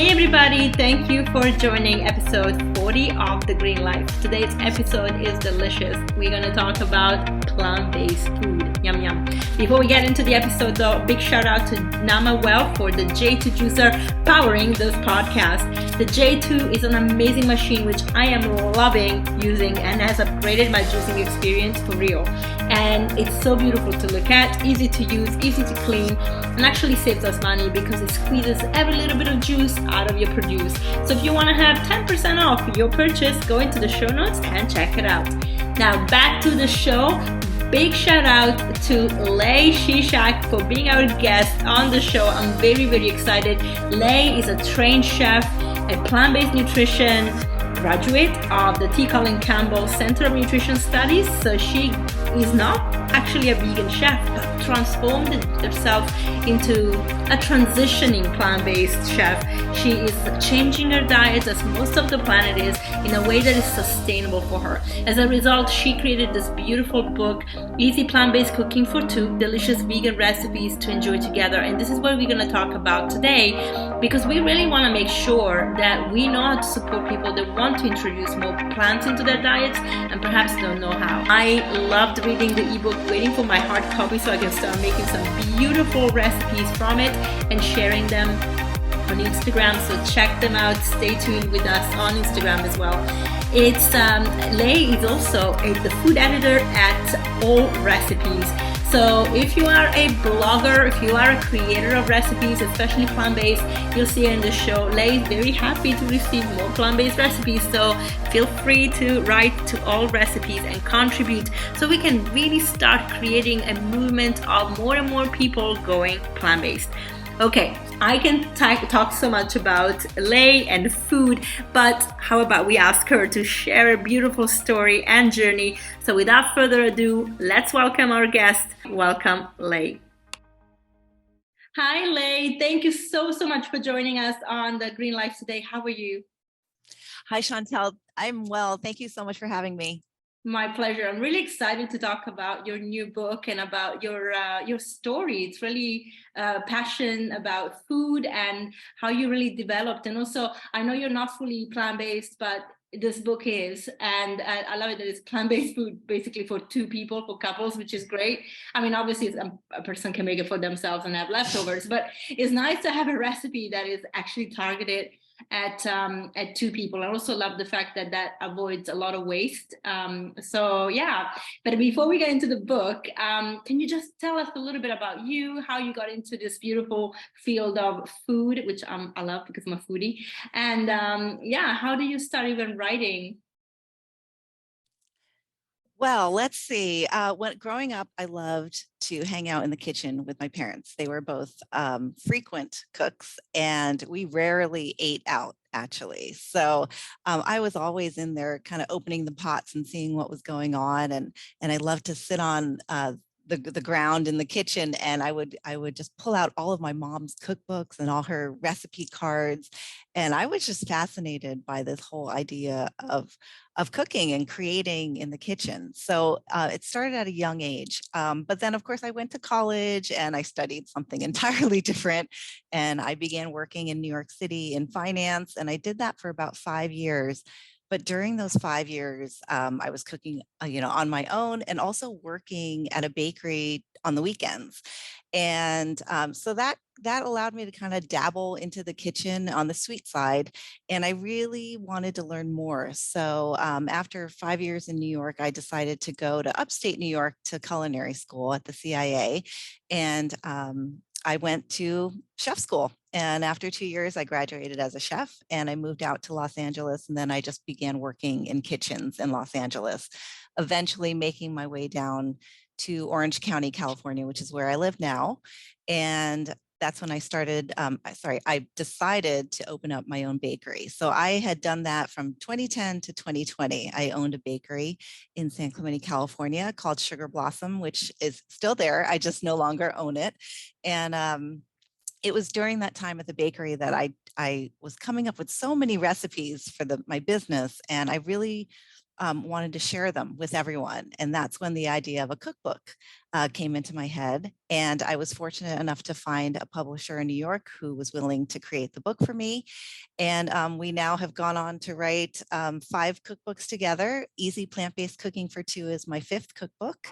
Hey everybody, thank you for joining episode 40 of The Green Life. Today's episode is delicious. We're going to talk about plant-based food. Yum yum. Before we get into the episode though, big shout out to Nama Well for the J2 juicer powering this podcast. The J2 is an amazing machine which I am loving using and has upgraded my juicing experience for real. And it's so beautiful to look at, easy to use, easy to clean, and actually saves us money because it squeezes every little bit of juice out of your produce. So if you want to have 10% off your purchase, go into the show notes and check it out. Now back to the show. Big shout out to Lei Shishak for being our guest on the show. I'm very, very excited. Lei is a trained chef, a plant-based nutrition graduate of the T. Colin Campbell Center of Nutrition Studies. So she is not actually a vegan chef, but transformed herself into a transitioning plant-based chef. She is changing her diet, as most of the planet is, in a way that is sustainable for her. As a result, she created this beautiful book, Easy Plant-Based Cooking for Two, delicious vegan recipes to enjoy together. And this is what we're going to talk about today, because we really want to make sure that we know how to support people that want to introduce more plants into their diets and perhaps don't know how. I loved reading the ebook, waiting for my hard copy so I can start making some beautiful recipes from it and sharing them on Instagram. So check them out. Stay tuned with us on Instagram as well. It's Lei is also the food editor at All Recipes. So if you are a blogger, if you are a creator of recipes, especially plant-based, you'll see in the show, Lei is very happy to receive more plant-based recipes. So feel free to write to All Recipes and contribute so we can really start creating a movement of more and more people going plant-based. Okay, I can talk so much about Lei and food, but how about we ask her to share a beautiful story and journey. So without further ado, let's welcome our guest. Welcome, Lei. Hi, Lei. Thank you so much for joining us on The Green Life today. How are you? Hi, Chantel. I'm well. Thank you so much for having me. My pleasure. I'm really excited to talk about your new book and about your story. It's really passion about food and how you really developed. And also, I know you're not fully plant-based, but this book is, and I love it that it's plant-based food basically for two people, for couples, which is great. I mean, obviously a person can make it for themselves and have leftovers, but it's nice to have a recipe that is actually targeted at two people. I also love the fact that avoids a lot of waste. So yeah, but before we get into the book, can you just tell us a little bit about you, how you got into this beautiful field of food, which I love because I'm a foodie, and yeah, how do you start even writing? Well, let's see. When growing up, I loved to hang out in the kitchen with my parents. They were both frequent cooks, and we rarely ate out, actually. So I was always in there, kind of opening the pots and seeing what was going on, and I loved to sit on the ground in the kitchen, and I would just pull out all of my mom's cookbooks and all her recipe cards, and I was just fascinated by this whole idea of cooking and creating in the kitchen. So it started at a young age, but then of course I went to college and I studied something entirely different, and I began working in New York City in finance, and I did that for about 5 years. But during those 5 years, I was cooking, on my own, and also working at a bakery on the weekends. And so that allowed me to kind of dabble into the kitchen on the sweet side. And I really wanted to learn more. So after 5 years in New York, I decided to go to upstate New York to culinary school at the CIA. And I went to chef school, and after 2 years, I graduated as a chef, and I moved out to Los Angeles, and then I just began working in kitchens in Los Angeles, eventually making my way down to Orange County, California, which is where I live now. And that's when I started, I decided to open up my own bakery. So I had done that from 2010 to 2020. I owned a bakery in San Clemente, California called Sugar Blossom, which is still there. I just no longer own it. And it was during that time at the bakery that I was coming up with so many recipes for my business. And I really wanted to share them with everyone. And that's when the idea of a cookbook came into my head. And I was fortunate enough to find a publisher in New York who was willing to create the book for me. And we now have gone on to write 5 cookbooks together. Easy Plant-Based Cooking for Two is my 5th cookbook.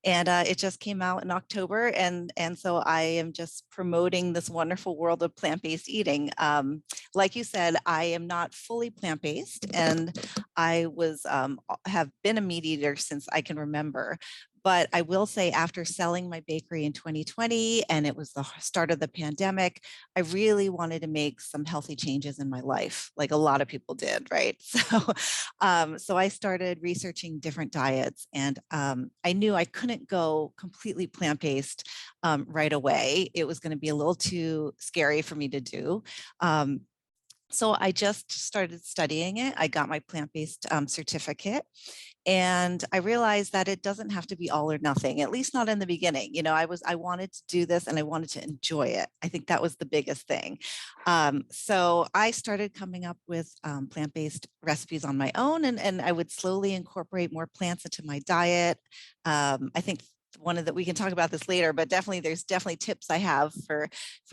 And it just came out in October. And so I am just promoting this wonderful world of plant-based eating. Like you said, I am not fully plant-based, and I was have been a meat eater since I can remember. But I will say, after selling my bakery in 2020, and it was the start of the pandemic, I really wanted to make some healthy changes in my life, like a lot of people did, right? So I started researching different diets, and I knew I couldn't go completely plant-based right away. It was going to be a little too scary for me to do. So I just started studying it. I got my plant-based certificate, and I realized that it doesn't have to be all or nothing, at least not in the beginning. You know, I wanted to do this and I wanted to enjoy it. I think that was the biggest thing. So I started coming up with plant-based recipes on my own, and I would slowly incorporate more plants into my diet. I think we can talk about this later, but there's definitely tips I have for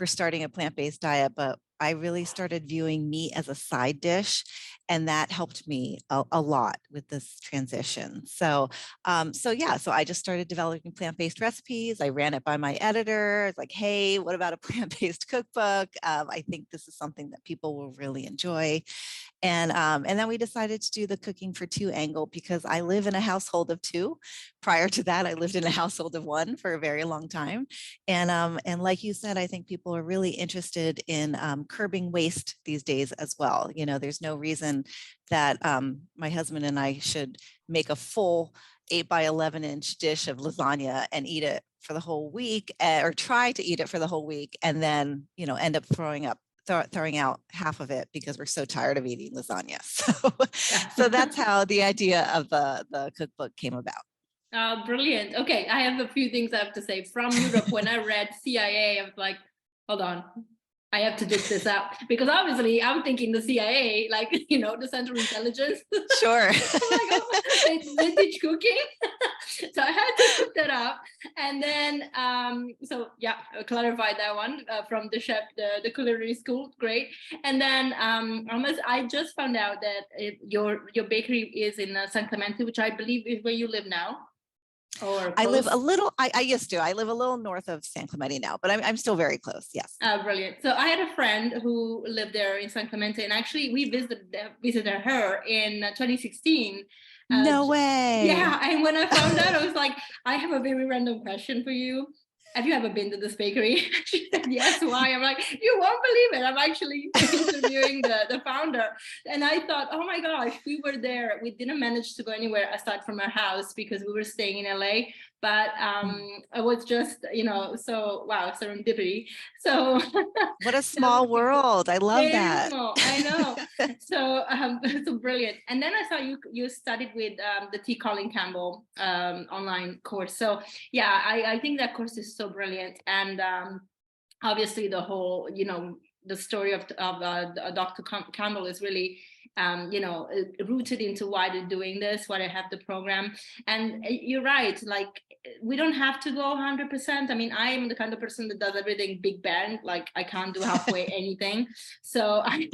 starting a plant-based diet. But I really started viewing meat as a side dish, and that helped me a lot with this transition. So I just started developing plant-based recipes. I ran it by my editor. It's like, hey, what about a plant-based cookbook? I think this is something that people will really enjoy. And then we decided to do the cooking for two angle, because I live in a household of 2. Prior to that, I lived in a household of 1 for a very long time. And like you said, I think people are really interested in curbing waste these days as well. You know, there's no reason that my husband and I should make a full 8 by 11 inch dish of lasagna and eat it for the whole week, or try to eat it for the whole week, and then, you know, end up throwing out half of it because we're so tired of eating lasagna. So that's how the idea of the cookbook came about. Brilliant. Okay, I have a few things I have to say. From Europe, when I read CIA, I was like, hold on, I have to dig this out, because obviously I'm thinking the CIA, like, you know, the Central Intelligence. Sure. Like, oh, they teach cooking. So I had to look that up. And then, so yeah, I clarified that one from the chef, the culinary school. Great. And then I just found out that your bakery is in San Clemente, which I believe is where you live now. I live a little, I used to, I live a little north of San Clemente now, but I'm still very close. Yes. Brilliant. So I had a friend who lived there in San Clemente, and actually we visited her in 2016. No way. Yeah. And when I found out, I was like, I have a very random question for you. Have you ever been to this bakery? She said, yes. Why? I'm like, you won't believe it. I'm actually interviewing the founder. And I thought, oh my gosh, we were there. We didn't manage to go anywhere aside from our house because we were staying in LA. But it was just, you know, so wow, serendipity. So what a small world. I love that. Small. I know. So brilliant. And then I saw you studied with the T. Colin Campbell online course. So yeah, I think that course is so brilliant. And obviously the whole, you know, the story of Dr. Campbell is really, you know, rooted into why they're doing this, why they have the program. And you're right, like, we don't have to go 100%. I mean, I am the kind of person that does everything big bang, like I can't do halfway anything. So I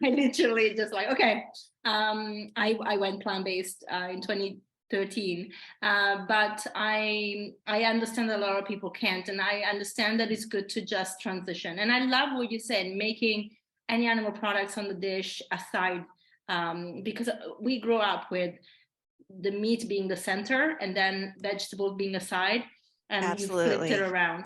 literally just like, okay, I went plant-based in 2013, but I understand that a lot of people can't, and I understand that it's good to just transition. And I love what you said, making any animal products on the dish aside, because we grow up with the meat being the center and then vegetables being the side, and absolutely. You flipped it around.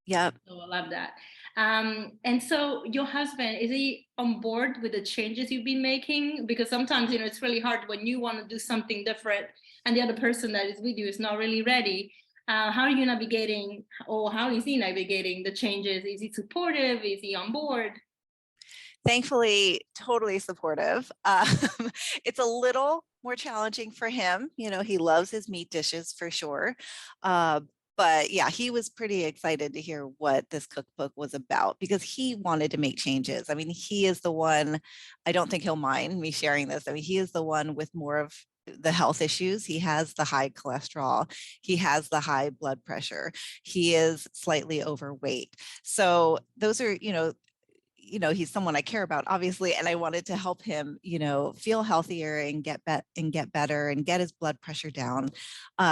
Yep. So I love that. And so your husband, is he on board with the changes you've been making? Because sometimes, you know, it's really hard when you want to do something different and the other person that is with you is not really ready. How are you navigating, or how is he navigating the changes? Is he supportive? Is he on board? Thankfully, totally supportive. It's a little more challenging for him. You know, he loves his meat dishes for sure. But yeah, he was pretty excited to hear what this cookbook was about, because he wanted to make changes. I mean, he is the one, I don't think he'll mind me sharing this. I mean, he is the one with more of the health issues. He has the high cholesterol. He has the high blood pressure. He is slightly overweight. So those are, he's someone I care about, obviously, and I wanted to help him, feel healthier and get better and get his blood pressure down.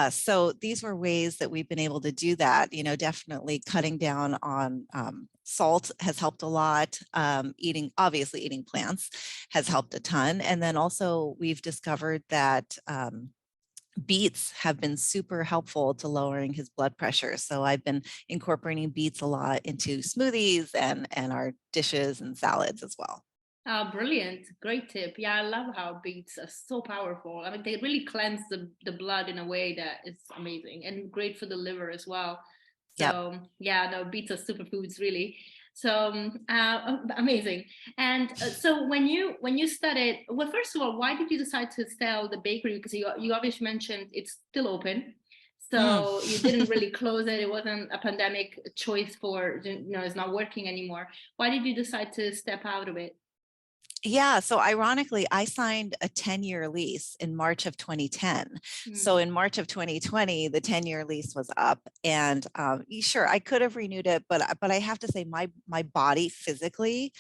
So these were ways that we've been able to do that. Definitely cutting down on salt has helped a lot. Eating plants has helped a ton, and then also we've discovered that beets have been super helpful to lowering his blood pressure. So I've been incorporating beets a lot into smoothies and our dishes and salads as well. Brilliant. Great tip. Yeah, I love how beets are so powerful. I mean, they really cleanse the blood in a way that is amazing and great for the liver as well. Yep. So yeah, no, beets are superfoods, really. So amazing. And so when you started, well, first of all, why did you decide to sell the bakery? Because you obviously mentioned it's still open. So you didn't really close it. It wasn't a pandemic choice for, it's not working anymore. Why did you decide to step out of it? Yeah. So ironically, I signed a 10-year lease in March of 2010. So in March of 2020, the 10-year lease was up, and sure, I could have renewed it, but I have to say my body physically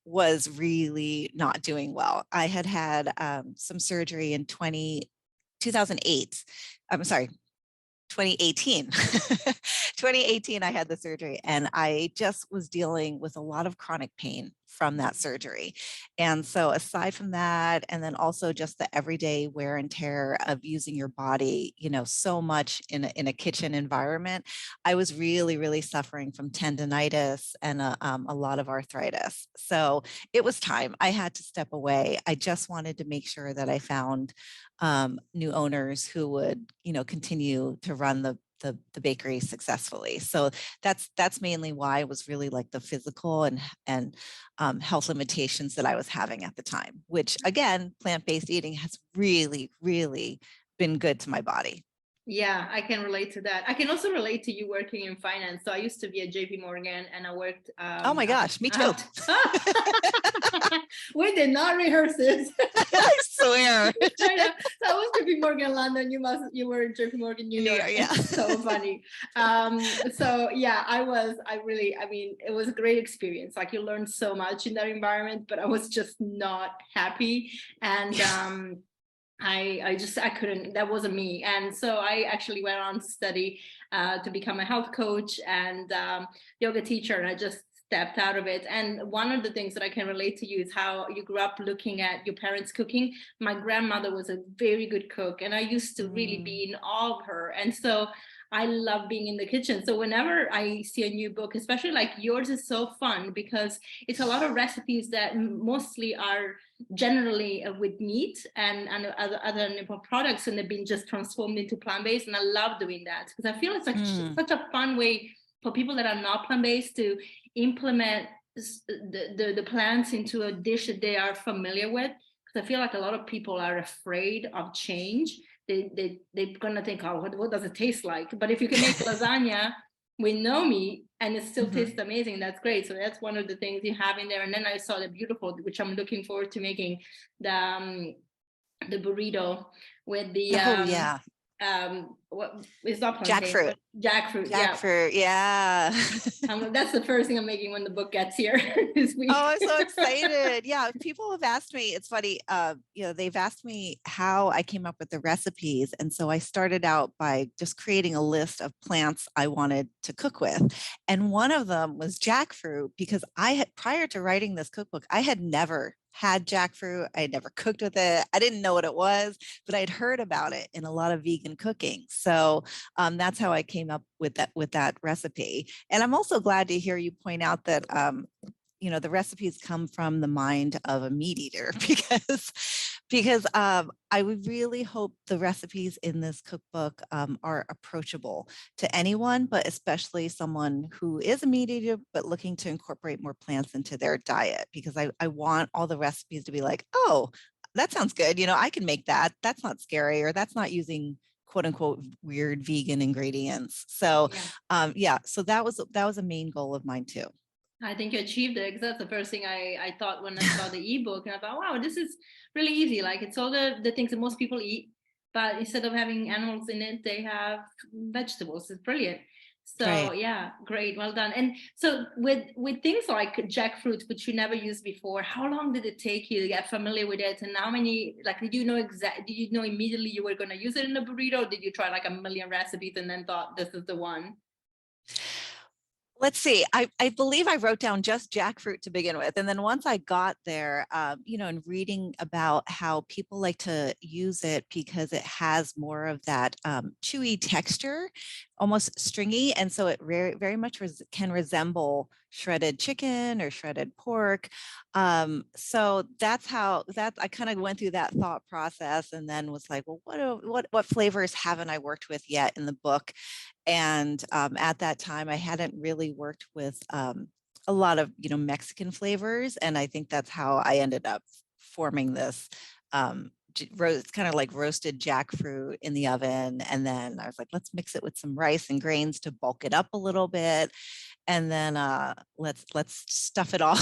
was really not doing well. I had some surgery in 2008. I'm sorry, 2018. 2018, I had the surgery, and I just was dealing with a lot of chronic pain from that surgery. And so aside from that, and then also just the everyday wear and tear of using your body, so much in a kitchen environment, I was really, really suffering from tendonitis and a lot of arthritis. So it was time. I had to step away. I just wanted to make sure that I found new owners who would, continue to run the bakery successfully. So that's mainly why it was really like the physical and health limitations that I was having at the time, which again, plant-based eating has really, really been good to my body. Yeah, I can relate to that. I can also relate to you working in finance. So I used to be at JP Morgan, and I worked. Oh my gosh, me too. We did not rehearse this. I swear. I know. So I was JP Morgan London. You were in JP Morgan New York. Yeah. So funny. So yeah, I mean, it was a great experience. Like, you learned so much in that environment, but I was just not happy. And I couldn't, that wasn't me. And so I actually went on to study to become a health coach and yoga teacher, and I just stepped out of it. And one of the things that I can relate to you is how you grew up looking at your parents cooking. My grandmother was a very good cook, and I used to really be in awe of her. And so I love being in the kitchen. So whenever I see a new book, especially like yours, is so fun because it's a lot of recipes that mostly are generally with meat and other animal products, and they've been just transformed into plant-based. And I love doing that because I feel it's like such a fun way for people that are not plant-based to implement the plants into a dish that they are familiar with. Because I feel like a lot of people are afraid of change. They're gonna think, oh, what does it taste like? But if you can make lasagna with no meat and it still tastes amazing, that's great. So that's one of the things you have in there. And then I saw the beautiful, which I'm looking forward to making, the burrito with the what is not plantain, jackfruit, yeah. That's the first thing I'm making when the book gets here this week. Oh, I'm so excited. Yeah, people have asked me, it's funny, they've asked me how I came up with the recipes. And so I started out by just creating a list of plants I wanted to cook with. And one of them was jackfruit, because prior to writing this cookbook, I had never had jackfruit. I had never cooked with it. I didn't know what it was, but I'd heard about it in a lot of vegan cooking. So that's how I came up with that recipe. And I'm also glad to hear you point out that the recipes come from the mind of a meat eater, because I would really hope the recipes in this cookbook are approachable to anyone, but especially someone who is a meat eater but looking to incorporate more plants into their diet, because I want all the recipes to be like, oh, that sounds good. I can make that. That's not scary, or that's not using quote unquote weird vegan ingredients. So so that was a main goal of mine too. I think you achieved it, because that's the first thing I thought when I saw the ebook, and I thought, wow, this is really easy. Like, it's all the things that most people eat, but instead of having animals in it, they have vegetables. It's brilliant. So Right. yeah, great, well done. And so with things like jackfruit, which you never used before, how long did it take you to get familiar with it? And how many, like, did you know immediately you were going to use it in a burrito? Or did you try like a million recipes and then thought this is the one? Let's see. I believe I wrote down just jackfruit to begin with. And then once I got there, and reading about how people like to use it because it has more of that chewy texture, almost stringy. And so it very much can resemble shredded chicken or shredded pork. So that's how I kind of went through that thought process and then was like, well, what flavors haven't I worked with yet in the book? And at that time, I hadn't really worked with a lot of, Mexican flavors. And I think that's how I ended up forming this it's kind of like roasted jackfruit in the oven. And then I was like, let's mix it with some rice and grains to bulk it up a little bit. And then let's stuff it all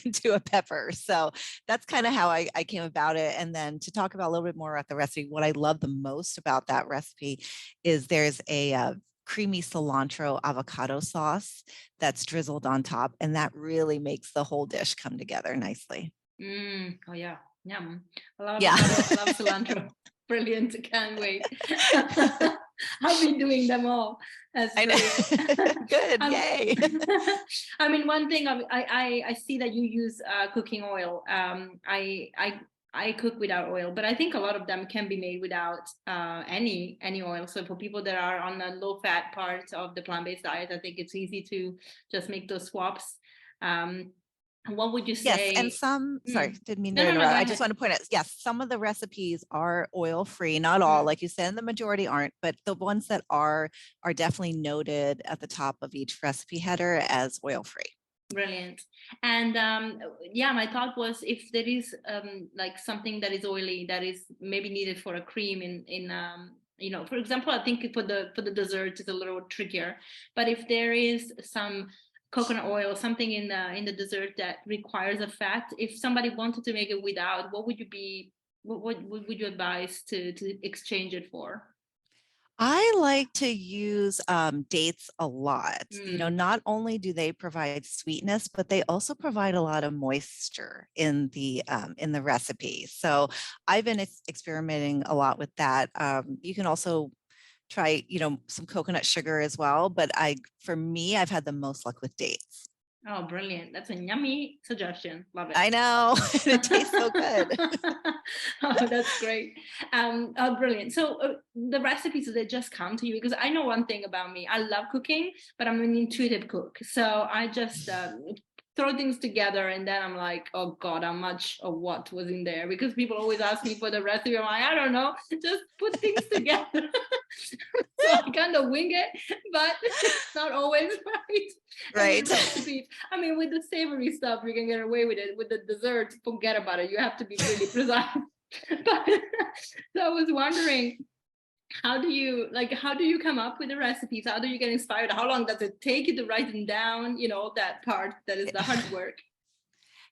into a pepper. So that's kind of how I came about it. And then to talk about a little bit more about the recipe, what I love the most about that recipe is there's a creamy cilantro avocado sauce that's drizzled on top. And that really makes the whole dish come together nicely. Oh yeah, yum. I love Yeah. avocado, I love cilantro. Brilliant, can't wait. I've been doing them all. That's I great. know. Good, yay. I mean, one thing I see that you use cooking oil. I cook without oil, but I think a lot of them can be made without any oil. So for people that are on the low fat part of the plant-based diet, I think it's easy to just make those swaps. What would you Yes, and say? sorry, didn't mean No, to no, no, go interrupt. I just ahead. want to point out, yes, some of the recipes are oil free, not all, Mm. like you said, and the majority aren't, but the ones that are definitely noted at the top of each recipe header as oil free. Brilliant. And yeah, my thought was if there is like something that is oily that is maybe needed for a cream for example, I think for the dessert is a little trickier. But if there is some coconut oil, something in the dessert that requires a fat, if somebody wanted to make it without, what would you be what would you advise to exchange it for? I like to use dates a lot. Mm, Not only do they provide sweetness, but they also provide a lot of moisture in the recipe. So I've been experimenting a lot with that. You can also try, some coconut sugar as well. But for me, I've had the most luck with dates. oh, brilliant. That's a yummy suggestion. Love it. I know. It tastes so good. Oh, that's great. Oh, brilliant. So the recipes, they just come to you? Because I know one thing about me. I love cooking, but I'm an intuitive cook. So I just throw things together and then I'm like, oh God, how much of what was in there? Because people always ask me for the recipe. I'm like, I don't know. Just put things together. So I kind of wing it, but it's not always right. And Right. with recipes, I mean, with the savory stuff, you can get away with it. With the dessert, forget about it. You have to be really precise. But so I was wondering, how do you come up with the recipes? How do you get inspired? How long does it take you to write them down? That part that is the hard work.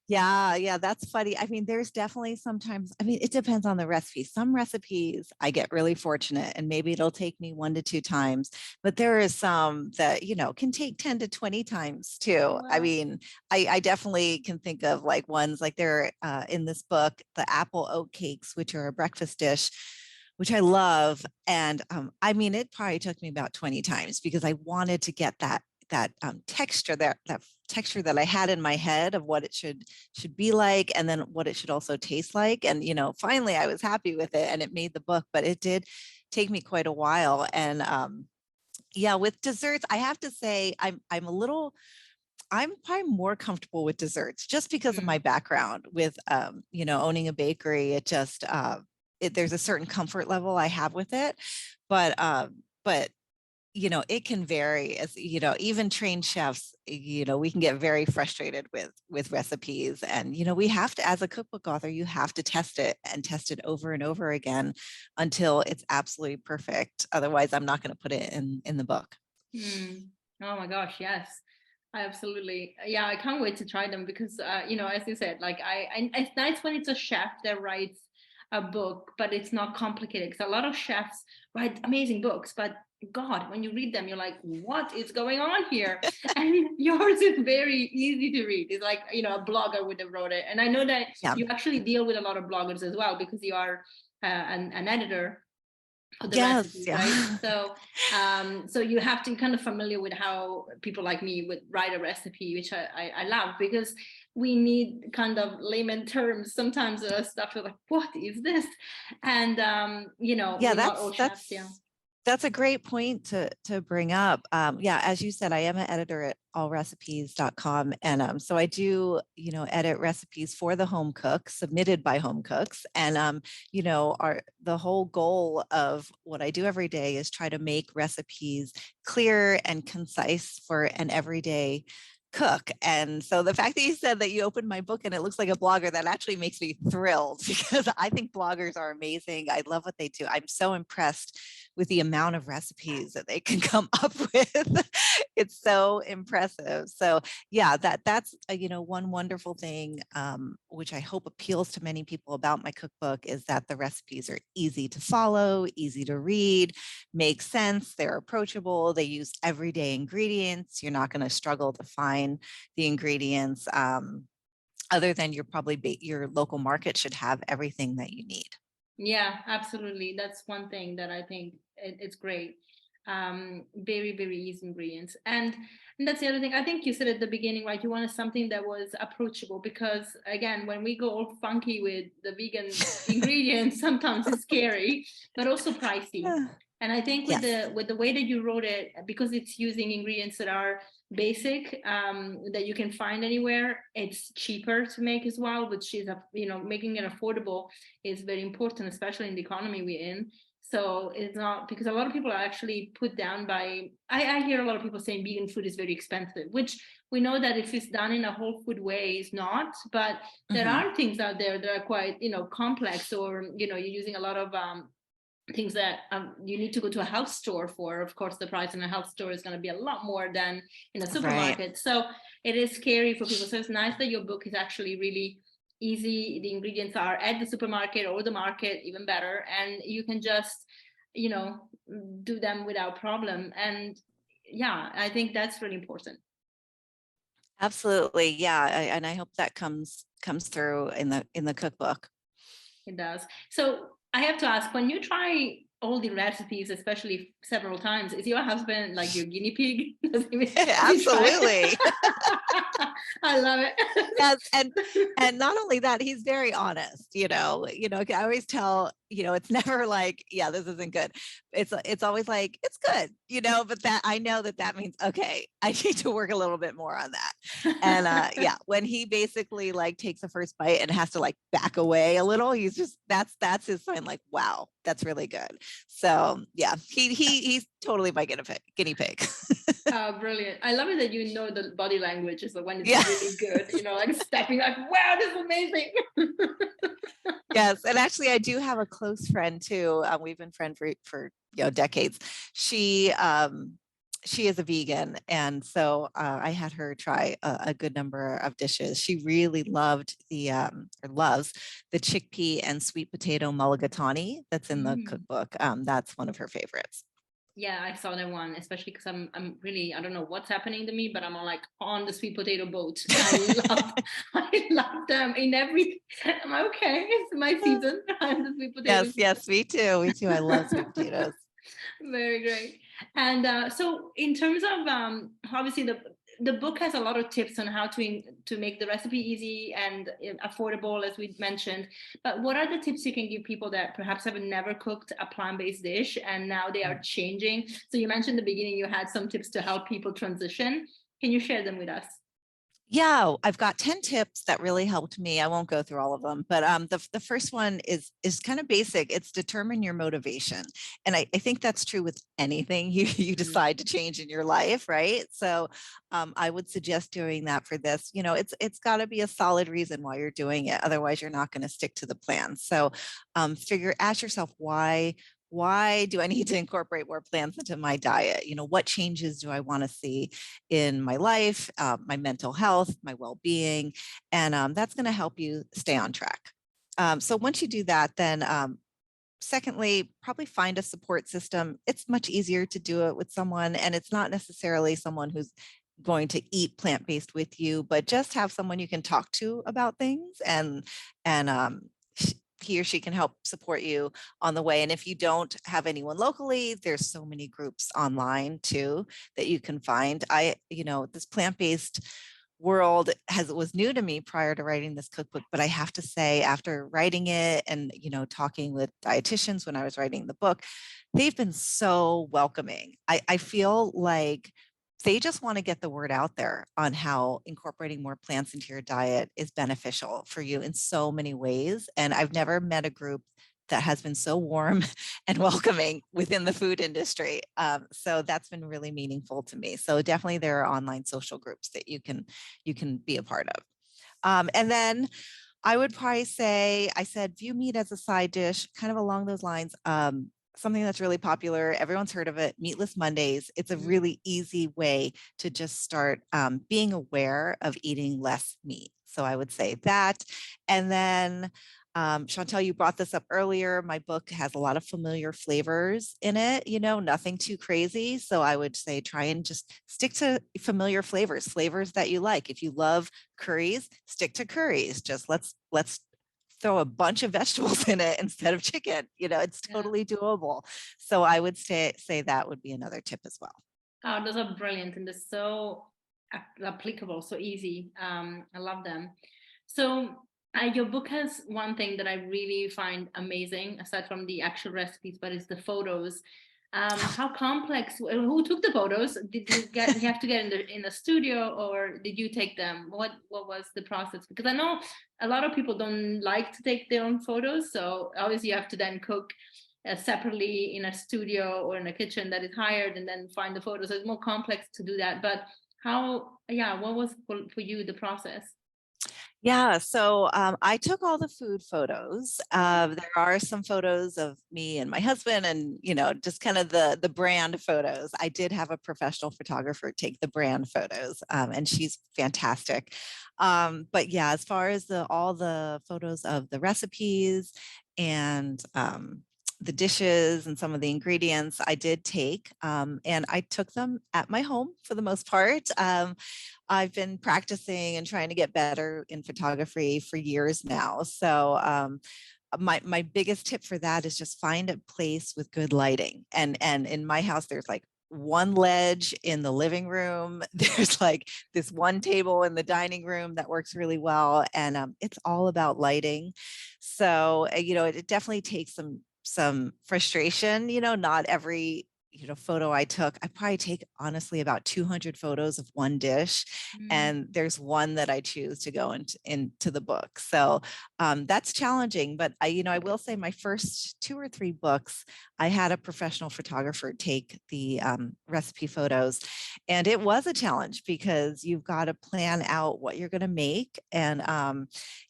Yeah, that's funny. I mean, there's definitely sometimes, I mean, it depends on the recipe. Some recipes I get really fortunate and maybe it'll take me 1 to 2 times, but there is some that, can take 10 to 20 times too. I Wow. mean, I definitely can think of like ones like there in this book, the apple oat cakes, which are a breakfast dish, which I love. And I mean, it probably took me about 20 times because I wanted to get that texture that texture that I had in my head of what it should be like and then what it should also taste like. And finally I was happy with it and it made the book, but it did take me quite a while. And yeah, with desserts, I have to say I'm probably more comfortable with desserts just because of my Mm. background with owning a bakery. It just there's a certain comfort level I have with it, but it can vary as, even trained chefs, we can get very frustrated with recipes. And, we have to, as a cookbook author, you have to test it and test it over and over again until it's absolutely perfect. Otherwise, I'm not going to put it in the book. Mm. Oh my gosh, yes. I absolutely. Yeah, I can't wait to try them because as you said, like it's nice when it's a chef that writes a book, but it's not complicated. Because a lot of chefs write amazing books, but God, when you read them, you're like, what is going on here? And yours is very easy to read. It's like, you know, a blogger would have wrote it. And I know that Yeah. you actually deal with a lot of bloggers as well, because you are an editor for the Yes. recipes, Yeah. right? So so you have to kind of familiar with how people like me would write a recipe, which I love, because we need kind of layman terms sometimes. Stuff you're like, what is this? And you know, Yeah, we're not all chefs. Yeah. that's a great point to bring up. Yeah, as you said, I am an editor at allrecipes.com. And so I do, edit recipes for the home cooks, submitted by home cooks. And, the whole goal of what I do every day is try to make recipes clear and concise for an everyday cook. And so the fact that you said that you opened my book and it looks like a blogger, that actually makes me thrilled, because I think bloggers are amazing. I love what they do. I'm so impressed with the amount of recipes that they can come up with. It's so impressive. So yeah, that's one wonderful thing, which I hope appeals to many people about my cookbook, is that the recipes are easy to follow, easy to read, make sense, they're approachable, they use everyday ingredients. You're not going to struggle to find the ingredients, other than your local market should have everything that you need. Yeah, absolutely. That's one thing that I think it's great. Very, very easy ingredients. And that's the other thing. I think you said at the beginning, right? You wanted something that was approachable, because again, when we go all funky with the vegan ingredients, sometimes it's scary, but also pricey. And I think with Yes. the way that you wrote it, because it's using ingredients that are basic, that you can find anywhere, it's cheaper to make as well, which is making it affordable is very important, especially in the economy we're in. So it's not, because a lot of people are actually put down by, I hear a lot of people saying vegan food is very expensive, which we know that if it's done in a whole food way is not, but there are things out there that are quite, complex, or, you're using a lot of things that you need to go to a health store for. Of course, the price in a health store is going to be a lot more than in a supermarket. Right. So it is scary for people. So it's nice that your book is actually really easy. The ingredients are at the supermarket or the market, even better, and you can just do them without problem. And yeah, I think that's really important. Absolutely. Yeah. And I hope that comes through in the cookbook. It does. So I have to ask, when you try all the recipes, especially several times, is your husband like your guinea pig? Absolutely. I love it. Yes, and not only that, he's very honest. I always tell, it's never like, yeah, this isn't good. It's always like, it's good, but that I know that means, okay, I need to work a little bit more on that. And yeah, when he basically like takes the first bite and has to like back away a little, he's just, that's his sign, like, wow, that's really good. So yeah, he's totally my guinea pig. Oh, brilliant. I love it that the body language is when it's really good, like stepping like, wow, this is amazing. Yes. And actually, I do have a close friend too. We've been friends for decades. She is a vegan. And so I had her try a good number of dishes. She really loved loves the chickpea and sweet potato mulligatawny that's in the cookbook. That's one of her favorites. Yeah, I saw that one, especially because I'm really, I don't know what's happening to me, but I'm on the sweet potato boat. I love them in every. I'm like, okay, it's my season. I'm the sweet potato. Yes, me too. Me too. I love sweet potatoes. Very great. And so in terms of obviously the book has a lot of tips on how to make the recipe easy and affordable, as we mentioned. But what are the tips you can give people that perhaps have never cooked a plant-based dish and now they are changing? So you mentioned in the beginning you had some tips to help people transition. Can you share them with us? Yeah, I've got 10 tips that really helped me. I won't go through all of them, but the first one is kind of basic. It's determine your motivation. And I think that's true with anything you decide to change in your life, right? So I would suggest doing that for this. It's got to be a solid reason why you're doing it. Otherwise, you're not going to stick to the plan. So ask yourself why do I need to incorporate more plants into my diet? What changes do I want to see in my life, my mental health, my well-being? And that's going to help you stay on track. So once you do that, then secondly, probably find a support system. It's much easier to do it with someone, and it's not necessarily someone who's going to eat plant-based with you, but just have someone you can talk to about things, and he or she can help support you on the way. And if you don't have anyone locally, there's so many groups online too that you can find. This plant-based world was new to me prior to writing this cookbook, but I have to say, after writing it and talking with dietitians when I was writing the book, they've been so welcoming. I feel like they just want to get the word out there on how incorporating more plants into your diet is beneficial for you in so many ways. And I've never met a group that has been so warm and welcoming within the food industry. So that's been really meaningful to me. So definitely there are online social groups that you can be a part of. And then I would probably say, I said, view meat as a side dish, kind of along those lines. Something that's really popular, everyone's heard of it, Meatless Mondays. It's a really easy way to just start being aware of eating less meat. So I would say that. And then Chantel, you brought this up earlier. My book has a lot of familiar flavors in it, nothing too crazy. So I would say try and just stick to familiar flavors that you like. If you love curries, stick to curries. Just let's throw a bunch of vegetables in it instead of chicken. It's totally doable. So I would say that would be another tip as well. Oh, those are brilliant, and they're so applicable, so easy. I love them. So your book has one thing that I really find amazing, aside from the actual recipes, but it's the photos. How complex? Who took the photos? Did you have to get in the studio, or did you take them? What was the process? Because I know a lot of people don't like to take their own photos, so obviously you have to then cook separately in a studio or in a kitchen that is hired, and then find the photos. So it's more complex to do that. But what was for you the process? Yeah, so I took all the food photos. There are some photos of me and my husband, and just kind of the brand photos. I did have a professional photographer take the brand photos, and she's fantastic. But yeah, as far as all the photos of the recipes and the dishes and some of the ingredients I did take, and I took them at my home for the most part. I've been practicing and trying to get better in photography for years now. So my biggest tip for that is just find a place with good lighting. And in my house, there's like one ledge in the living room. There's like this one table in the dining room that works really well. And it's all about lighting. So, it definitely takes some frustration, not every photo I took. I probably take honestly about 200 photos of one dish, and there's one that I choose to go into the book. So that's challenging, but I will say my first 2 or 3 books, I had a professional photographer take the recipe photos, and it was a challenge because you've got to plan out what you're going to make. And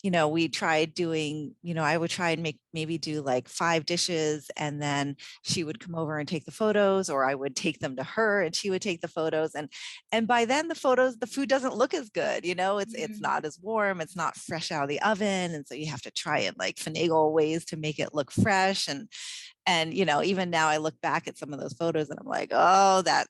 we tried doing, I would try and maybe do like 5 dishes, and then she would come over and take the photos, or I would take them to her and she would take the photos. And by then the food doesn't look as good. It's not as warm, it's not fresh out of the oven. And so you have to try and like finagle ways to make it look fresh. And even now I look back at some of those photos and I'm like, oh, that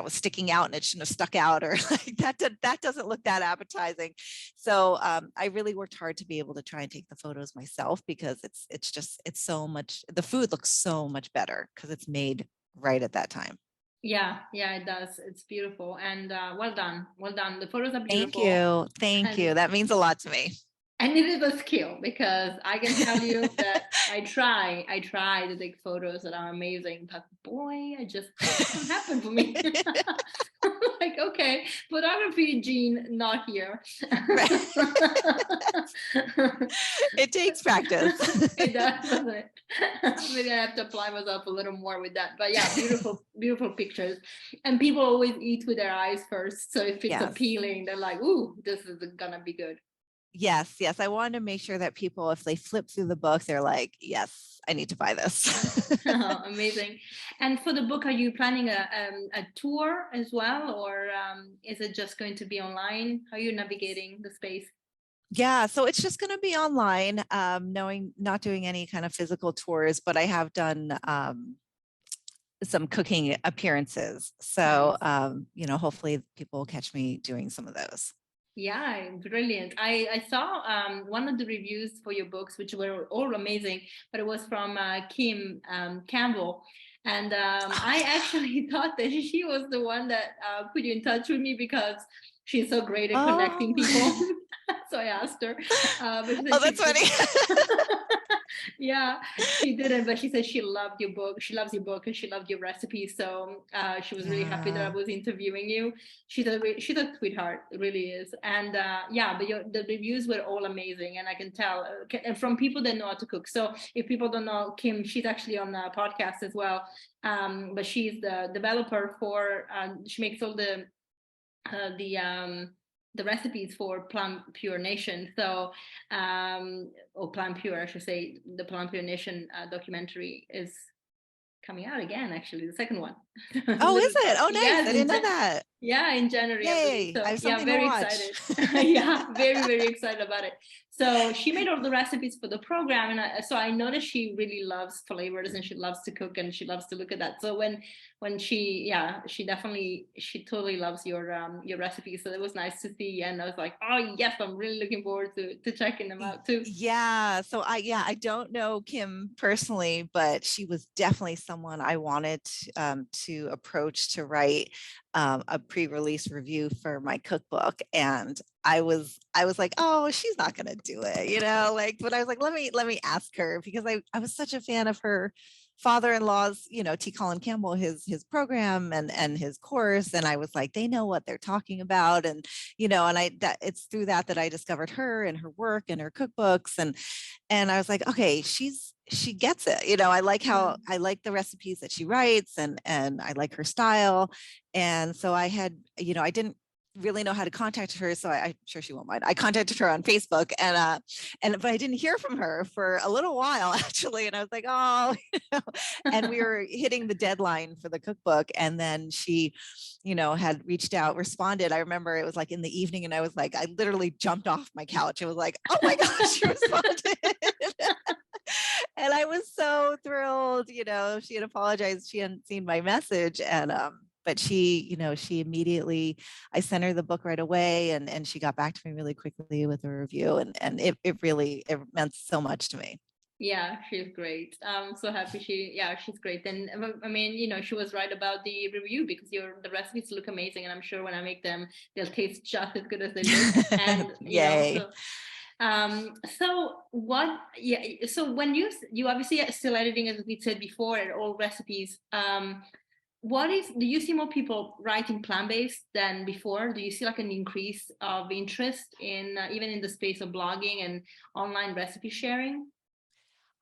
was sticking out and it shouldn't have stuck out, or like that doesn't look that appetizing. So I really worked hard to be able to try and take the photos myself, because it's so much, the food looks so much better because it's made right at that time. Yeah, it does. It's beautiful, and well done. The photos are Thank beautiful, you. Thank and you. That means a lot to me. and it is a skill, because I can tell you that I try to take photos that are amazing, but boy, it doesn't happen for me. Like, okay, photography gene not here. It takes practice. It does, doesn't it? Maybe I have to apply myself a little more with that. But yeah, beautiful pictures. And people always eat with their eyes first. So if it's Yes. appealing, they're like, ooh, this is gonna be good. Yes. I wanted to make sure that people, if they flip through the book, they're like, yes, I need to buy this. Oh, amazing. And for the book, are you planning a tour as well, or is it just going to be online? How are you navigating the space? Yeah, so it's just going to be online, not doing any kind of physical tours, but I have done some cooking appearances. So, Nice. hopefully people will catch me doing some of those. Yeah, brilliant. I saw one of the reviews for your books, which were all amazing, but it was from Kim Campbell. And Oh, I yeah. actually thought that she was the one that put you in touch with me because she's so great at connecting people. Oh, So I asked her, but she said oh, she that's did. funny. Yeah, she didn't, but she said she loved your book. She loves your book and she loved your recipes. So she was really happy that I Yeah. was interviewing you. She's a sweetheart, it really is. And yeah, but the reviews were all amazing, and I can tell and from people that know how to cook. So if people don't know Kim, she's actually on the podcast as well. But she's the developer for. She makes all uh, the um, the recipes for Plant Pure Nation. So, or Plant Pure, I should say, the Plant Pure Nation documentary is coming out again. Actually, the second one. Oh, is Little it? Oh, nice. yes, I didn't know that. yeah, in January, I believe. Yay. I So have yeah, something to very watch. excited. Yeah, very, very excited about it. So she made all the recipes for the program, and so I noticed she really loves flavors and she loves to cook and she loves to look at that. So when she, yeah, she totally loves your recipes. So it was nice to see, and I was like, oh yes, I'm really looking forward to checking them out too. Yeah. So I don't know Kim personally, but she was definitely someone I wanted to approach to write a pre-release review for my cookbook. And I was like, oh, she's not gonna do it, like, but I was like, let me ask her because I was such a fan of her father-in-law's, T. Colin Campbell, his program and his course. And I was like, they know what they're talking about. And it's through that I discovered her and her work and her cookbooks. And I was like, okay, she gets it. I like the recipes that she writes and I like her style. And so I didn't really know how to contact her. So I'm sure she won't mind. I contacted her on Facebook but I didn't hear from her for a little while actually. And I was like, oh, and we were hitting the deadline for the cookbook. And then she, had reached out, responded. I remember it was like in the evening and I was like, I literally jumped off my couch. It was like, oh my gosh, she responded. And I was so thrilled. She had apologized. She hadn't seen my message. But she immediately, I sent her the book right away and she got back to me really quickly with a review. And it meant so much to me. Yeah, she's great. I'm so happy she's great. And I mean, she was right about the review because the recipes look amazing, and I'm sure when I make them, they'll taste just as good as they look. And Yay. so when you obviously are still editing, as we said before, and all recipes. Do you see more people writing plant-based than before? Do you see like an increase of interest in even in the space of blogging and online recipe sharing?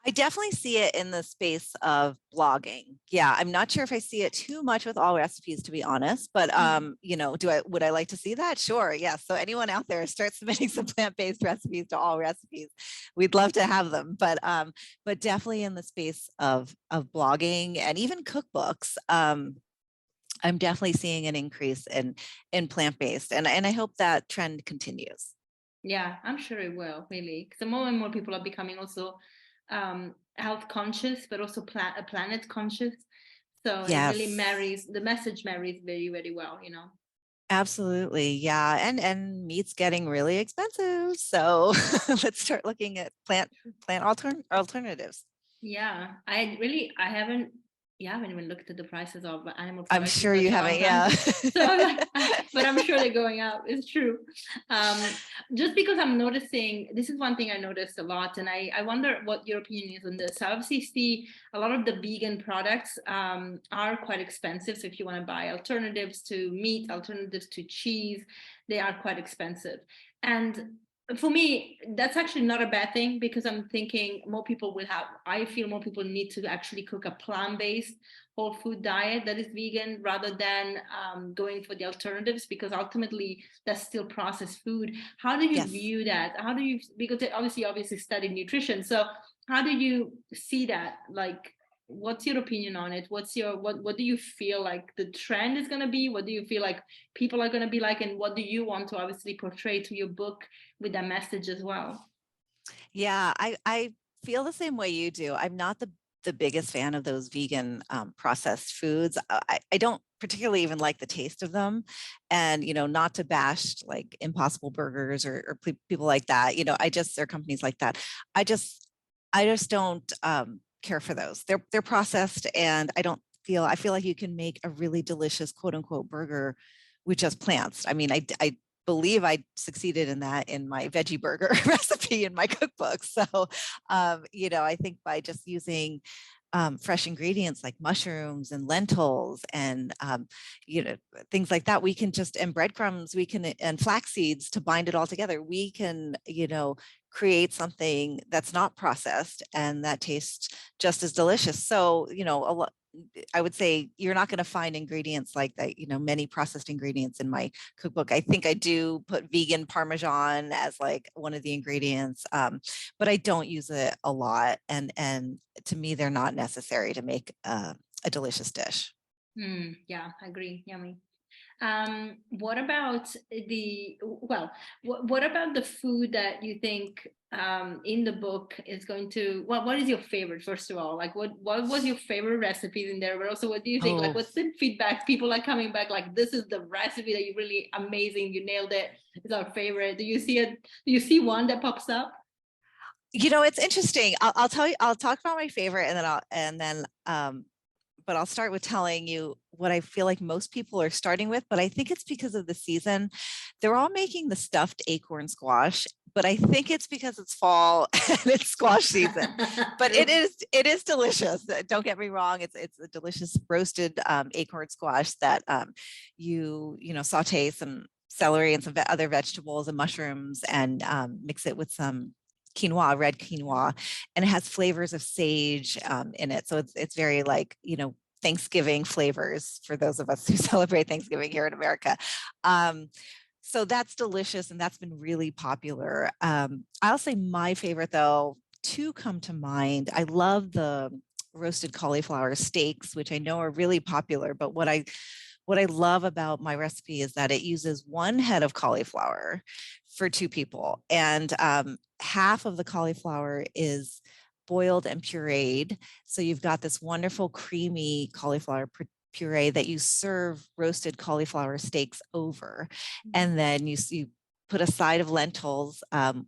I definitely see it in the space of blogging. Yeah, I'm not sure if I see it too much with all recipes, to be honest. But would I like to see that? Sure, yes. So anyone out there, start submitting some plant-based recipes to all recipes. We'd love to have them. But definitely in the space of blogging and even cookbooks. I'm definitely seeing an increase in plant-based, and I hope that trend continues. Yeah, I'm sure it will, really. Because more and more people are becoming also health conscious, but also planet conscious. So it really Yes. marries, the message marries very, very well. Absolutely. Yeah. And meat's getting really expensive. So let's start looking at alternatives. Yeah, I haven't even looked at the prices of animal I'm products in sure you such a haven't. long time. Yeah. So I'm like, but I'm sure they're going up. It's true. Just because I'm noticing, this is one thing I noticed a lot, and I wonder what your opinion is on this. I obviously see a lot of the vegan products are quite expensive. So if you want to buy alternatives to meat, alternatives to cheese, they are quite expensive. And for me, that's actually not a bad thing because I'm thinking I feel more people need to actually cook a plant-based whole food diet that is vegan rather than going for the alternatives, because ultimately that's still processed food. How do you Yes. view that? Because obviously study nutrition. So how do you see that? Like, what's your opinion on it? What do you feel like the trend is going to be? What do you feel like people are going to be like, and what do you want to obviously portray to your book with that message as well? Yeah, I feel the same way you do. I'm not the biggest fan of those vegan processed foods. I don't particularly even like the taste of them. And, not to bash like Impossible Burgers or people like that, or companies like that. I just don't care for those. They're processed, and I feel like you can make a really delicious quote unquote burger with just plants. I mean, I believe I succeeded in that in my veggie burger recipe in my cookbook. So, I think by just using fresh ingredients like mushrooms and lentils and things like that, we can and breadcrumbs, and flax seeds to bind it all together. We can create something that's not processed and that tastes just as delicious. So I would say you're not going to find ingredients like that, many processed ingredients in my cookbook. I think I do put vegan Parmesan as like one of the ingredients, but I don't use it a lot. And to me, they're not necessary to make a delicious dish. Yeah, I agree. Yummy. What about what about the food that you think in the book is going to, what is your favorite, first of all? Like what was your favorite recipes in there? But also, what do you think? Like, Oh, what's the feedback? People are coming back like, this is the recipe that you really amazing. You nailed it. It's our favorite. Do you see it? Do you see one that pops up? it's interesting. I'll tell you, I'll talk about my favorite, but I'll start with telling you what I feel like most people are starting with, but I think it's because of the season. They're all making the stuffed acorn squash, but I think it's because it's fall and it's squash season. But True. it is delicious. Don't get me wrong. It's a delicious roasted acorn squash that saute some celery and some other vegetables and mushrooms and mix it with some quinoa, red quinoa, and it has flavors of sage in it. So it's very like, Thanksgiving flavors for those of us who celebrate Thanksgiving here in America. So that's delicious, and that's been really popular. I'll say my favorite, though, two come to mind. I love the roasted cauliflower steaks, which I know are really popular, but what I love about my recipe is that it uses one head of cauliflower for two people. And half of the cauliflower is boiled and pureed. So you've got this wonderful creamy cauliflower puree that you serve roasted cauliflower steaks over. And then you put a side of lentils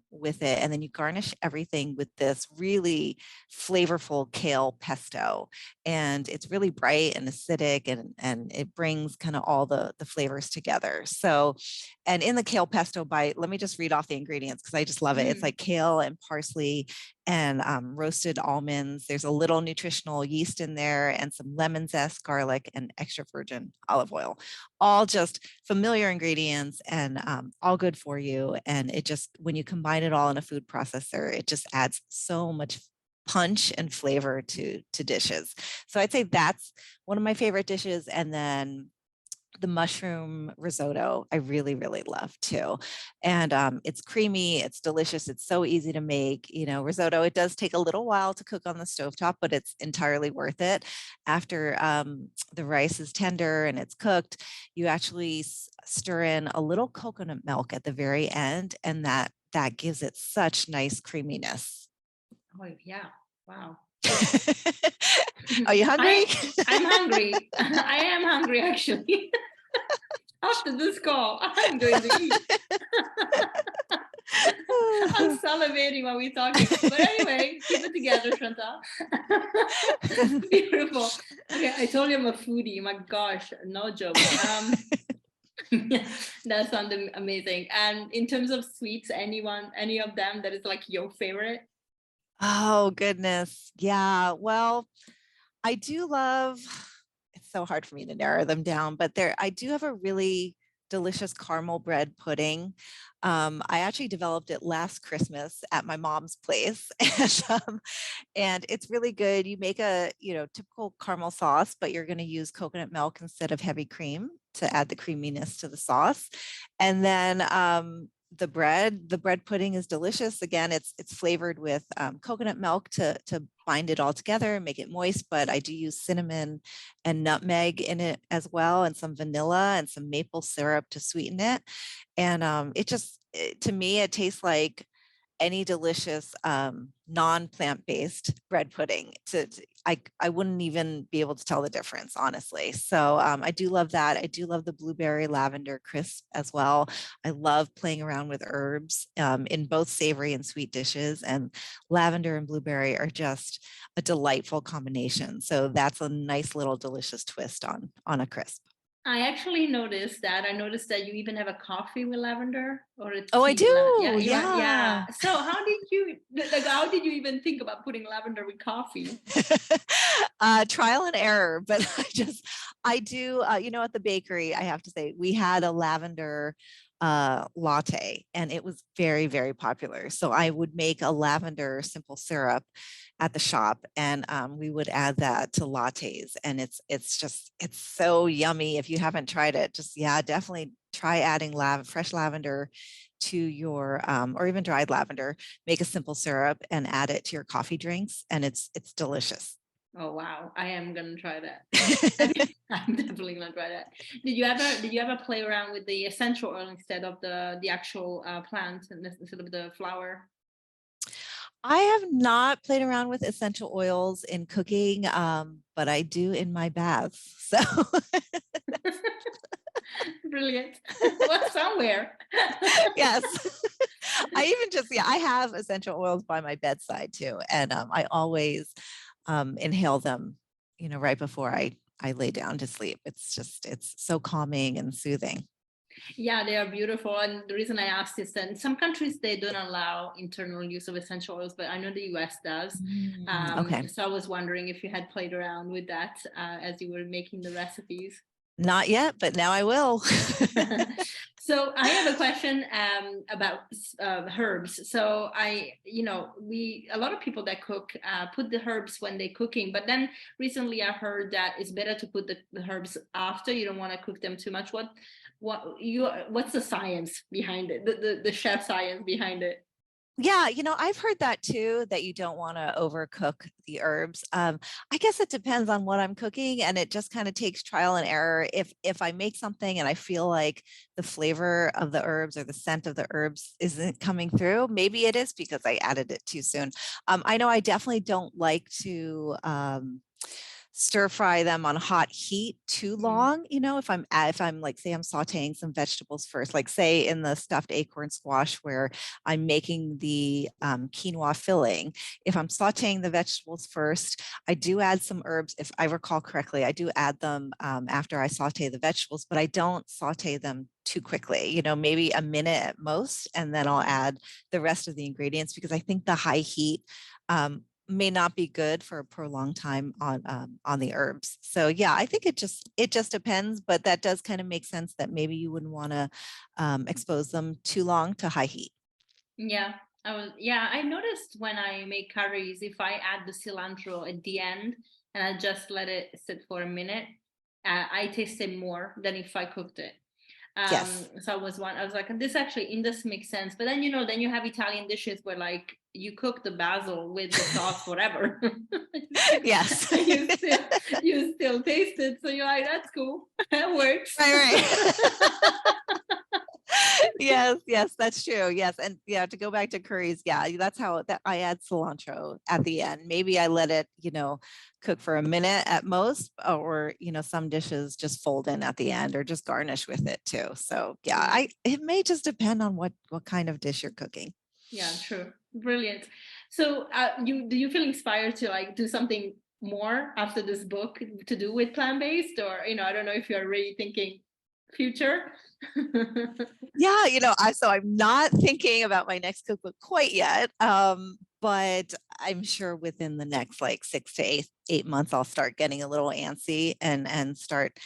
with it, and then you garnish everything with this really flavorful kale pesto. And it's really bright and acidic, and it brings kind of all the flavors together. So, and in the kale pesto bite, let me just read off the ingredients because I just love it. It's like kale and parsley and roasted almonds. There's a little nutritional yeast in there, and some lemon zest, garlic, and extra virgin olive oil. All just familiar ingredients, and all good for you. And it just, when you combine it all in a food processor, it just adds so much punch and flavor to dishes. So I'd say that's one of my favorite dishes. And then the mushroom risotto, I really, really love too. And it's creamy, it's delicious, it's so easy to make. Risotto, it does take a little while to cook on the stovetop, but it's entirely worth it. After the rice is tender and it's cooked, you actually stir in a little coconut milk at the very end, and that gives it such nice creaminess. Oh yeah. Wow. Are you hungry? I'm hungry. I am hungry, actually. After this call, I'm going to eat. I'm salivating while we're talking. But anyway, keep it together, Chantal. Beautiful. Okay, I told you I'm a foodie. My gosh, no joke. That sounded amazing. And in terms of sweets, any of them that is like your favorite? Oh, goodness. Yeah. Well, I do love, it's so hard for me to narrow them down, but I do have a really delicious caramel bread pudding. I actually developed it last Christmas at my mom's place. And it's really good. You make a, typical caramel sauce, but you're going to use coconut milk instead of heavy cream to add the creaminess to the sauce. And then the bread pudding is delicious. Again, it's flavored with coconut milk to bind it all together and make it moist, but I do use cinnamon and nutmeg in it as well, and some vanilla and some maple syrup to sweeten it. And to me, it tastes like any delicious non-plant-based bread pudding. I wouldn't even be able to tell the difference, honestly. So I do love that. I do love the blueberry lavender crisp as well. I love playing around with herbs in both savory and sweet dishes, and lavender and blueberry are just a delightful combination. So that's a nice little delicious twist on a crisp. I actually noticed that. I noticed that you even have a coffee with lavender or a Oh, I tea with lavender. Yeah, do. yeah. Yeah. So how did you even think about putting lavender with coffee? Trial and error, but I do, at the bakery, I have to say, we had a lavender latte, and it was very, very popular. So I would make a lavender simple syrup at the shop, and we would add that to lattes, and it's so yummy. If you haven't tried it, definitely try adding fresh lavender to your or even dried lavender. Make a simple syrup and add it to your coffee drinks, and it's delicious. Oh wow, I am gonna try that. I'm definitely gonna try that. Did you ever play around with the essential oil instead of the actual plant and instead of the flower? I have not played around with essential oils in cooking, but I do in my baths. So Brilliant. Well, somewhere. yes, I even I have essential oils by my bedside too, and I always inhale them, right before I lay down to sleep. It's so calming and soothing. Yeah, they are beautiful. And the reason I asked is that in some countries they don't allow internal use of essential oils, but I know the US does. Okay. So I was wondering if you had played around with that as you were making the recipes. Not yet, but now I will. So I have a question about herbs. So a lot of people that cook put the herbs when they're cooking, but then recently I heard that it's better to put the herbs after. You don't want to cook them too much. What's the science behind it? The chef science behind it? Yeah, I've heard that too, that you don't want to overcook the herbs. I guess it depends on what I'm cooking, and it just kind of takes trial and error. If I make something and I feel like the flavor of the herbs or the scent of the herbs isn't coming through, maybe it is because I added it too soon. I know I definitely don't like to stir fry them on hot heat too long. If I'm like, say I'm sauteing some vegetables first, like say in the stuffed acorn squash where I'm making the quinoa filling. If I'm sauteing the vegetables first, I do add some herbs. If I recall correctly, I do add them after I saute the vegetables, but I don't saute them too quickly, maybe a minute at most, and then I'll add the rest of the ingredients, because I think the high heat may not be good for a prolonged time on the herbs. So yeah, I think it just depends, but that does kind of make sense that maybe you wouldn't want to expose them too long to high heat. Yeah, I noticed when I make curries, if I add the cilantro at the end and I just let it sit for a minute, I taste it more than if I cooked it. Yes. So I was like, this makes sense. But then you have Italian dishes where like you cook the basil with the sauce forever. Yes. You still taste it, so you're like, that's cool. That works. Right. Yes, that's true. Yes. And yeah, to go back to curries, yeah, that's how that I add cilantro at the end. Maybe I let it, cook for a minute at most, or some dishes just fold in at the end or just garnish with it too. So yeah, it may just depend on what kind of dish you're cooking. Yeah, true. Brilliant. So do you feel inspired to like do something more after this book to do with plant-based, or I don't know if you're really thinking future. Yeah, I'm not thinking about my next cookbook quite yet. But I'm sure within the next like 6 to 8 months, I'll start getting a little antsy and start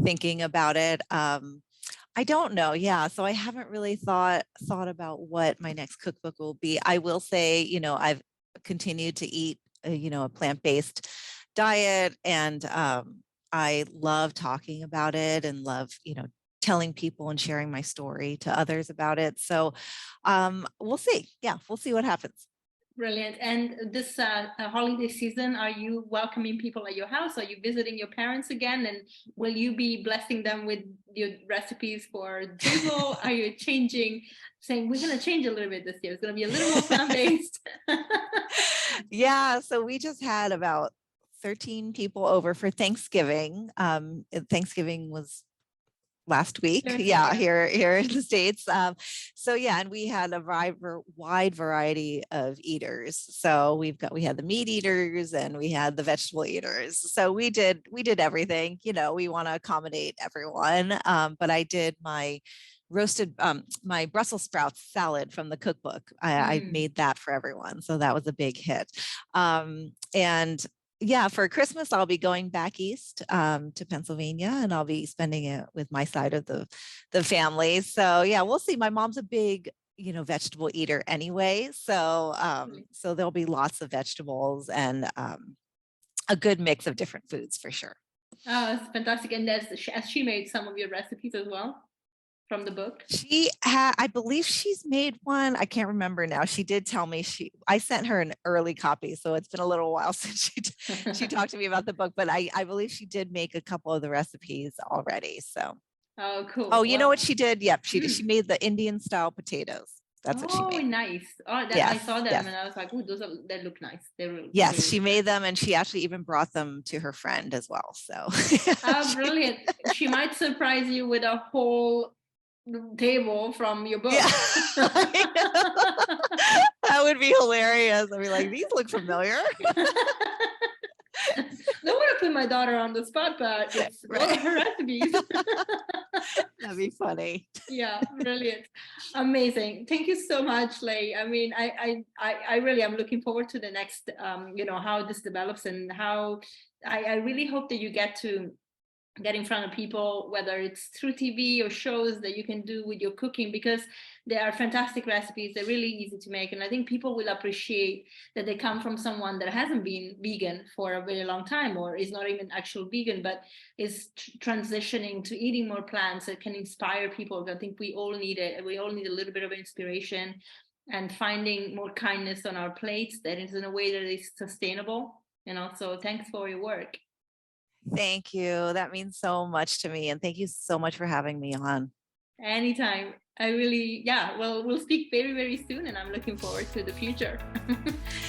thinking about it. I don't know. Yeah. So I haven't really thought about what my next cookbook will be. I will say, I've continued to eat, a plant-based diet, and I love talking about it and love, telling people and sharing my story to others about it. So we'll see. Yeah, we'll see what happens. Brilliant. And this holiday season, are you welcoming people at your house? Are you visiting your parents again? And will you be blessing them with your recipes for drizzle? Are you saying we're going to change a little bit this year? It's going to be a little more plant-based. Yeah, so we just had about 13 people over for Thanksgiving. Thanksgiving was last week. Yeah, here in the States. So yeah, and we had a wide variety of eaters. So we had the meat eaters and we had the vegetable eaters. So we did everything. We want to accommodate everyone. But I did my roasted my Brussels sprouts salad from the cookbook. I made that for everyone. So that was a big hit. And yeah, for Christmas, I'll be going back east to Pennsylvania, and I'll be spending it with my side of the family. So yeah, we'll see. My mom's a big, vegetable eater anyway. So so there'll be lots of vegetables and a good mix of different foods for sure. Oh, it's fantastic. And has she made some of your recipes as well from the book? I believe she's made one. I can't remember now. She did tell me I sent her an early copy, so it's been a little while since she talked to me about the book, but I believe she did make a couple of the recipes already. So. Oh, cool. Oh, you know what she did? Yep, she made the Indian style potatoes. That's what she made. Oh, nice. Oh, yes, I saw them and I was like, oh, they look nice. Yes, really she made them, and she actually even brought them to her friend as well. So. Oh, brilliant. She might surprise you with a whole table from your book. Yeah. That would be hilarious. I'd be like, these look familiar. Don't want to put my daughter on the spot, but it's one of her recipes. That'd be funny. Yeah, brilliant. Amazing. Thank you so much, Lei. I mean, I really am looking forward to the next, how this develops, and how I really hope that you get in front of people, whether it's through TV or shows that you can do with your cooking, because they are fantastic recipes. They're really easy to make. And I think people will appreciate that they come from someone that hasn't been vegan for a very long time, or is not even actual vegan, but is transitioning to eating more plants that can inspire people. I think we all need it. We all need a little bit of inspiration and finding more kindness on our plates that is in a way that is sustainable. So thanks for your work. Thank you. That means so much to me. And thank you so much for having me on. Anytime. Well, we'll speak very, very soon, and I'm looking forward to the future.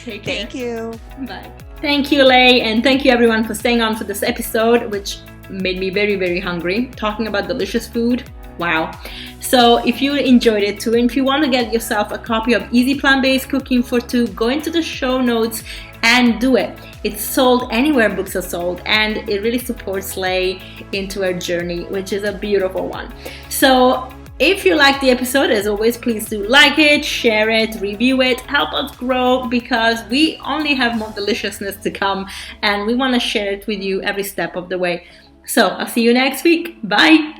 Take care. Thank you. Bye. Thank you, Lei. And thank you everyone for staying on for this episode, which made me very, very hungry. Talking about delicious food. Wow. So if you enjoyed it too, and if you want to get yourself a copy of Easy Plant-Based Cooking for Two, go into the show notes and do it. It's sold anywhere books are sold, and it really supports Lei into her journey, which is a beautiful one. So if you like the episode, as always, please do like it, share it, review it, help us grow, because we only have more deliciousness to come, and we want to share it with you every step of the way. So I'll see you next week. Bye.